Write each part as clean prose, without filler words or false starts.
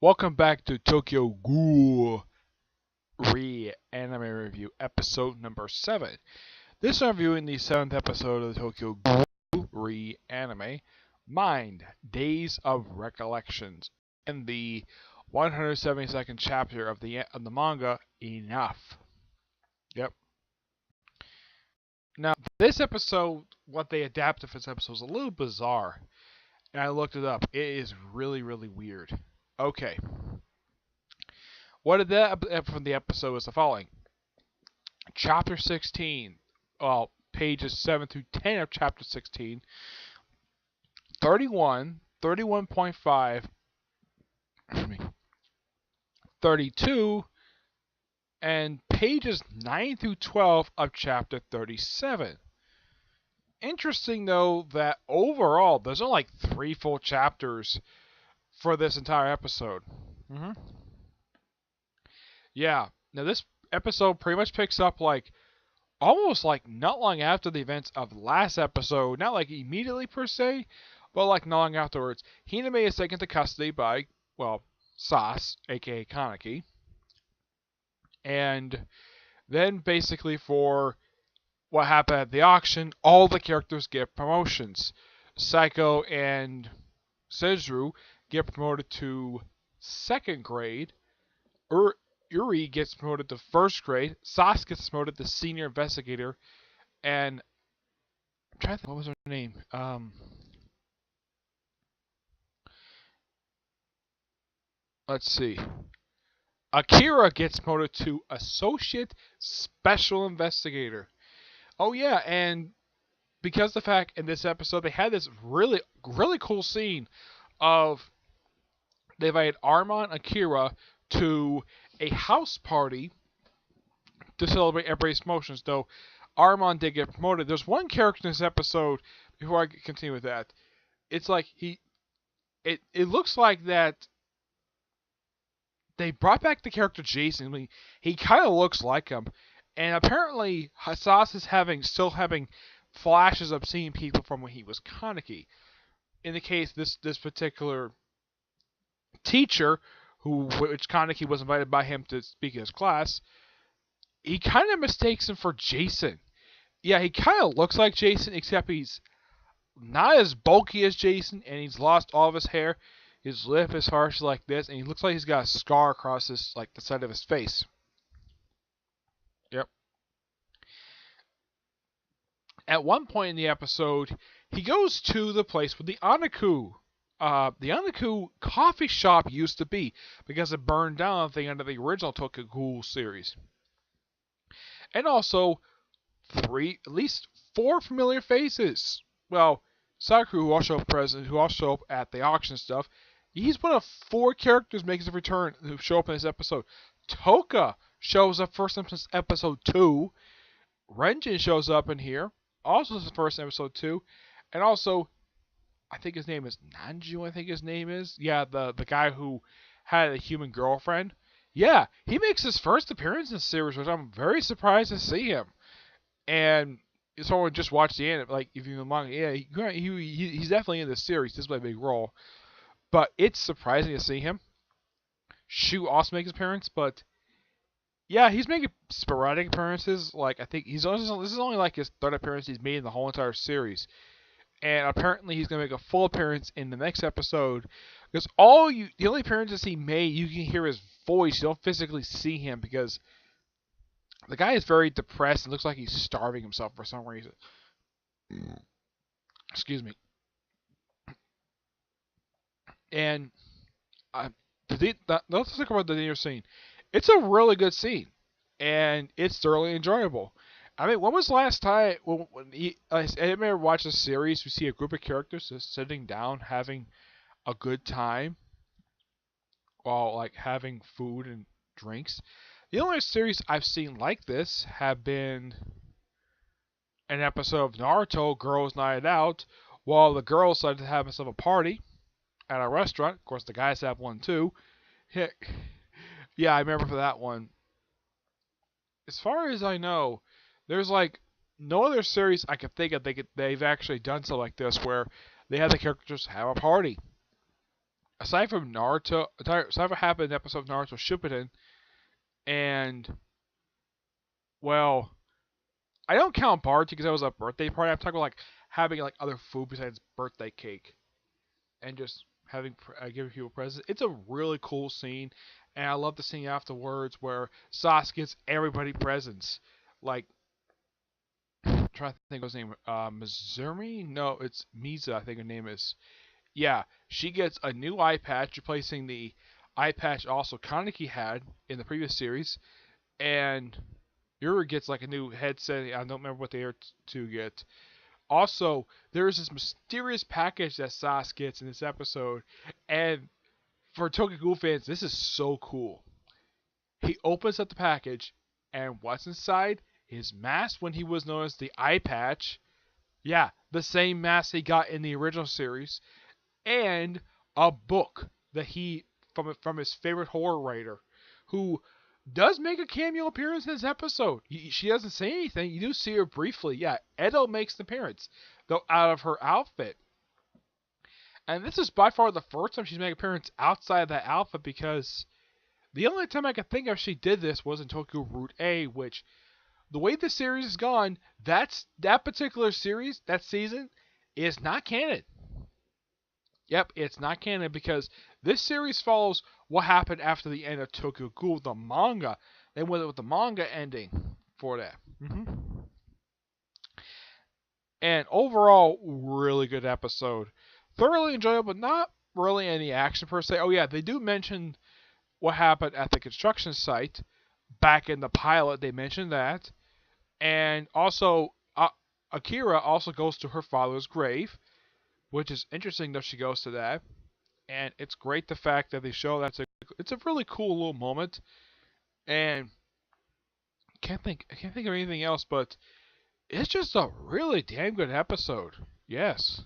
Welcome back to Tokyo Ghoul Re-Anime Review, episode number 7. This is reviewing the 7th episode of the Tokyo Ghoul Re-Anime, Mind, Days of Recollections, and the 172nd chapter of the manga, Enough. Yep. Now, this episode, what they adapted for this episode is a little bizarre, and I looked it up. It is really, really weird. Okay. What did that from the episode was the following. Chapter 16, well, pages 7 through 10 of chapter 16, 31, 31.5, 32, and pages 9 through 12 of chapter 37. Interesting, though, that overall, there's only like 3 full chapters for this entire episode. Yeah. Now, this episode pretty much picks up like almost like not long after the events of the last episode, not like immediately per se, but like not long afterwards. Hiname is taken to custody by, well, Sas, aka Kaneki. And then basically for what happened at the auction, all the characters get promotions. Psycho and Sejuru get promoted to 2nd grade. Uri gets promoted to 1st grade. Sas gets promoted to senior investigator. And I'm trying to think, what was her name? Let's see. Akira gets promoted to associate special investigator. Oh yeah, and because the fact in this episode they had this really, really cool scene of they invited Armand Akira to a house party to celebrate everybody's promotions, though Armand did get promoted. There's one character in this episode, before I continue with that, it's like it looks like that they brought back the character Jason. I mean, he kind of looks like him, and apparently Sas is still having flashes of seeing people from when he was Kaneki. In the case, this particular teacher, which Kaneki was invited by him to speak in his class, he kind of mistakes him for Jason. Yeah, he kind of looks like Jason, except he's not as bulky as Jason, and he's lost all of his hair. His lip is harsh like this, and he looks like he's got a scar across his, like the side of his face. Yep. At one point in the episode, he goes to the place where the Anaku coffee shop used to be, because it burned down at the end of the original Tokyo Ghoul series. And also, at least 4 familiar faces. Well, Sakura, who also show up at the auction stuff, he's one of 4 characters making his return who show up in this episode. Toka shows up first in episode 2. Renjin shows up in here, also the first in episode 2, and also, I think his name is Nanju. I think his name is, yeah, the guy who had a human girlfriend. Yeah, he makes his first appearance in the series, which I'm very surprised to see him. And someone just watched the anime, like if you manga, yeah, he's definitely in the series. This is my big role, but it's surprising to see him. Shu also makes an appearance, but yeah, he's making sporadic appearances. Like I think this is only like his 3rd appearance he's made in the whole entire series, and apparently he's gonna make a full appearance in the next episode. Because the only appearances he made, you can hear his voice. You don't physically see him because the guy is very depressed and looks like he's starving himself for some reason. Excuse me. And let's talk about the dinner scene. It's a really good scene, and it's thoroughly enjoyable. I mean, when was the last time I ever watched a series, we see a group of characters just sitting down having a good time while like having food and drinks? The only series I've seen like this have been an episode of Naruto, Girls Night Out, while the girls decided to have themselves a party at a restaurant. Of course, the guys have one too. Yeah, I remember for that one. As far as I know, there's like no other series I could think of they've actually done something like this where they have the characters have a party. aside from Naruto, aside from what happened in the episode of Naruto Shippuden, and well, I don't count Bart because that was a birthday party. I'm talking about like having like other food besides birthday cake and just having giving people presents. It's a really cool scene, and I love the scene afterwards where Sasuke gets everybody presents. Like, I'm trying to think of his name. Mizumi? No, it's Miza. I think her name is. Yeah, she gets a new eye patch, replacing the eye patch also Kaneki had in the previous series, and Yuri gets like a new headset. I don't remember what they are to get. Also, there is this mysterious package that Sas gets in this episode, and for Tokyo Ghoul fans, this is so cool. He opens up the package, and what's inside? His mask when he was known as the Eye Patch. Yeah, the same mask he got in the original series, and a book that he from his favorite horror writer, who does make a cameo appearance in this episode. She doesn't say anything. You do see her briefly. Yeah, Edo makes an appearance, though out of her outfit. And this is by far the first time she's made an appearance outside of that outfit, because the only time I could think of she did this was in Tokyo Route A, which, the way the series is gone, that particular series, that season, is not canon. Yep, it's not canon because this series follows what happened after the end of Tokyo Ghoul, the manga. They went with the manga ending for that. And overall, really good episode. Thoroughly enjoyable, but not really any action per se. Oh yeah, they do mention what happened at the construction site back in the pilot. They mentioned that. And also, Akira also goes to her father's grave, which is interesting that she goes to that. And it's great the fact that they show that it's a really cool little moment. And I can't think of anything else, but it's just a really damn good episode. Yes.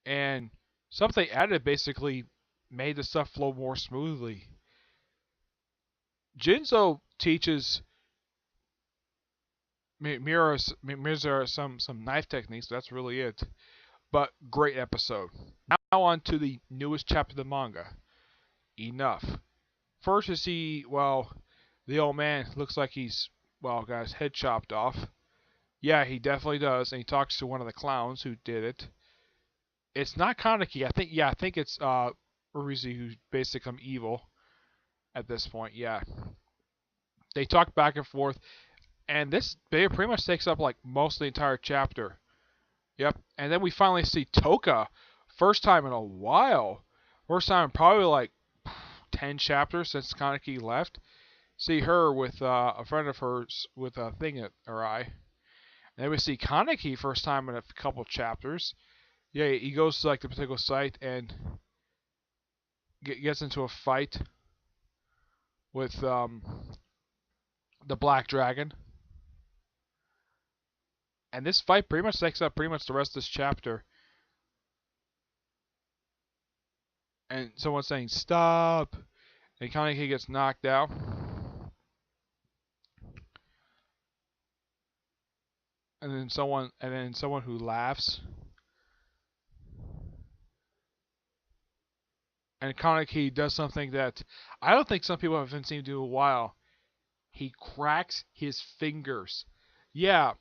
And something added basically made the stuff flow more smoothly. Jinzo teaches Mirza some knife techniques. That's really it. But great episode. Now on to the newest chapter of the manga. Enough. First you see, the old man looks like he's, got his head chopped off. Yeah, he definitely does, and he talks to one of the clowns who did it. It's not Kaneki. I think it's Uruzi who's basically become evil at this point. Yeah. They talk back and forth, and this pretty much takes up like most of the entire chapter. Yep. And then we finally see Toka, first time in a while. First time in probably like 10 chapters since Kaneki left. See her with a friend of hers with a thing at her eye. And then we see Kaneki first time in a couple chapters. Yeah, he goes to like the particular site and gets into a fight with the Black Dragon. And this fight pretty much takes up pretty much the rest of this chapter. And someone's saying stop, and Kaneki gets knocked out. And then someone who laughs. And Kaneki does something that I don't think some people have seen him do in a while. He cracks his fingers. Yeah.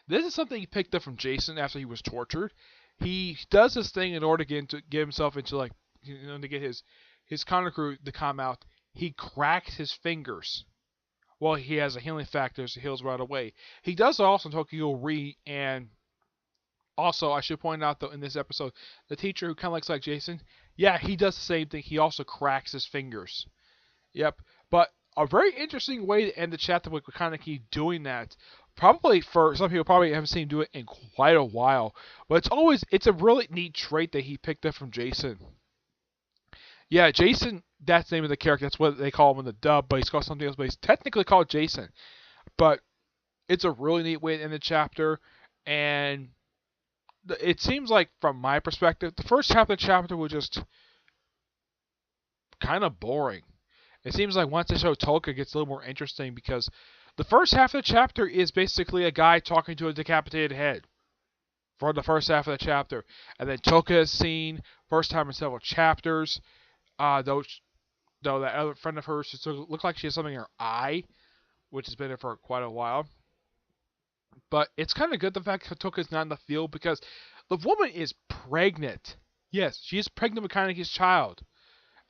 This is something he picked up from Jason after he was tortured. He does this thing in order to get himself into like, to get his Kaneki to come out. He cracks his fingers. Well, he has a healing factor, so he heals right away. He does also in Tokyo Re, and also I should point out though in this episode, the teacher who kind of looks like Jason, yeah, he does the same thing. He also cracks his fingers. Yep, but a very interesting way to end the chapter with Kaneki doing that. Probably for some people, probably haven't seen him do it in quite a while, but it's a really neat trait that he picked up from Jason. Yeah, Jason, that's the name of the character. That's what they call him in the dub, but he's called something else. But he's technically called Jason. But it's a really neat way to end the chapter. And it seems like, from my perspective, the first half of the chapter was just kind of boring. It seems like once they show Toka, it gets a little more interesting because the first half of the chapter is basically a guy talking to a decapitated head. for the first half of the chapter. And then Toka is seen first time in several chapters. Though that other friend of hers just looked like she has something in her eye, which has been there for quite a while. But it's kind of good the fact that Toka's not in the field because the woman is pregnant. Yes, she is pregnant with Kaneki's child.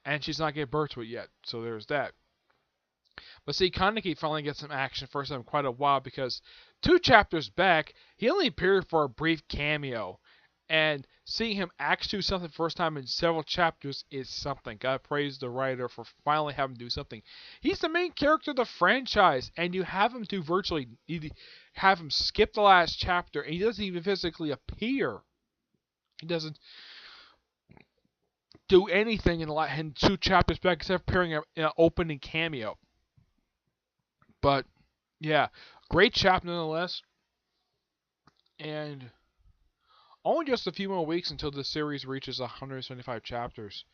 And she's not giving birth to it yet. So there's that. But see, Kaneki finally gets some action first time in quite a while because 2 chapters back, he only appeared for a brief cameo. And seeing him actually do something first time in several chapters is something. Gotta praise the writer for finally having him do something. He's the main character of the franchise, and you have him do virtually, you have him skip the last chapter, and he doesn't even physically appear. He doesn't do anything in 2 chapters back except appearing in an opening cameo. But yeah, great chapter nonetheless. And only just a few more weeks until the series reaches 175 chapters.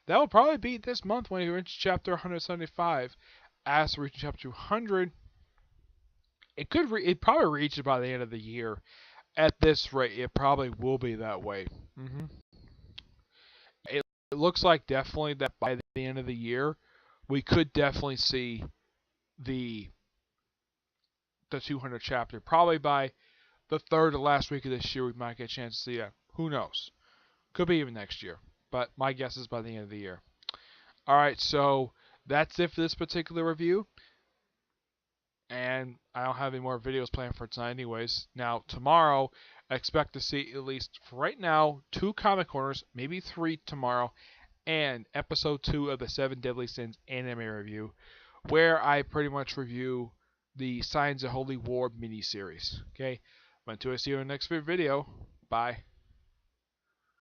That will probably be this month when we reach chapter 175. As we reach chapter 200, it probably reaches by the end of the year. At this rate, it probably will be that way. It looks like definitely that by the end of the year, we could definitely see the 200 chapter. Probably by the third or last week of this year, we might get a chance to see it. Who knows? Could be even next year. But my guess is by the end of the year. Alright, so that's it for this particular review. And I don't have any more videos planned for tonight anyways. Now, tomorrow, I expect to see at least, for right now, 2 comic corners, maybe 3 tomorrow, and episode 2 of the 7 Deadly Sins anime review, where I pretty much review the Signs of Holy War miniseries. Okay? Until I see you in the next video, bye.